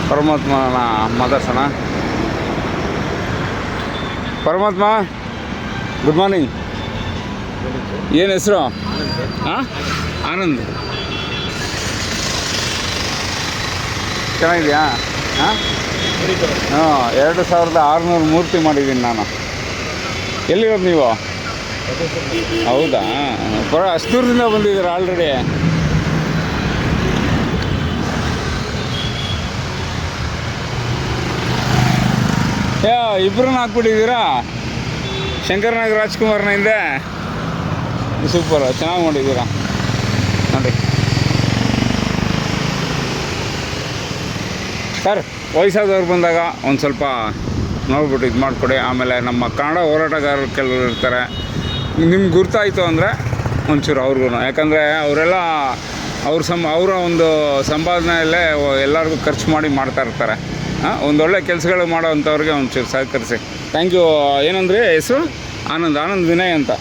ಪರಮಾತ್ಮನ ಮಾತಾಡ್ಸೋಣ. ಪರಮಾತ್ಮ, ಗುಡ್ ಮಾರ್ನಿಂಗ್. ಏನು ಹೆಸರು? ಹಾಂ, ಆನಂದ್. ಚೆನ್ನಾಗಿದೆಯಾ? ಹಾಂ ಹಾಂ, 2600 ಮೂರ್ತಿ ಮಾಡಿದ್ದೀನಿ ನಾನು. ಎಲ್ಲಿರೋದು ನೀವು? ಹೌದಾ, ಅಷ್ಟು ದೂರದಿಂದ ಬಂದಿದ್ದೀರಾ ಆಲ್ರೆಡಿ? ಇಬ್ಬರನ್ನ ಹಾಕ್ಬಿಟ್ಟಿದ್ದೀರಾ? ಶಂಕರ್ನಾಗ್ ರಾಜ್ಕುಮಾರ್ನ ಹಿಂದೆ. ಸೂಪರ್, ಚೆನ್ನಾಗಿ ಮಾಡಿದ್ದೀರಾ ನೋಡಿ. ಸರ್, ವಯಸ್ಸಾದವ್ರು ಬಂದಾಗ ಒಂದು ಸ್ವಲ್ಪ ನೋಡ್ಬಿಟ್ಟು ಇದು ಮಾಡಿಕೊಡಿ. ಆಮೇಲೆ ನಮ್ಮ ಕನ್ನಡ ಹೋರಾಟಗಾರರು ಕೆಲವರು ಇರ್ತಾರೆ, ನಿಮ್ಗೆ ಗುರ್ತಾಯಿತು ಅಂದರೆ ಒಂಚೂರು ಅವ್ರಿಗೂ, ಯಾಕಂದರೆ ಅವರೆಲ್ಲ ಅವರ ಒಂದು ಸಂಪಾದನೆಯಲ್ಲೇ ಎಲ್ಲರಿಗೂ ಖರ್ಚು ಮಾಡಿ ಮಾಡ್ತಾಯಿರ್ತಾರೆ. ಒಂದೊಳ್ಳೆ ಕೆಲಸಗಳು ಮಾಡೋ ಅಂಥವ್ರಿಗೆ ಒಂಚೂರು ಸಹಕರಿಸಿ. Thank you. ಏನಂದರೆ ಹೆಸರು? ಆನಂದ್ ವಿನಯ್ ಅಂತ.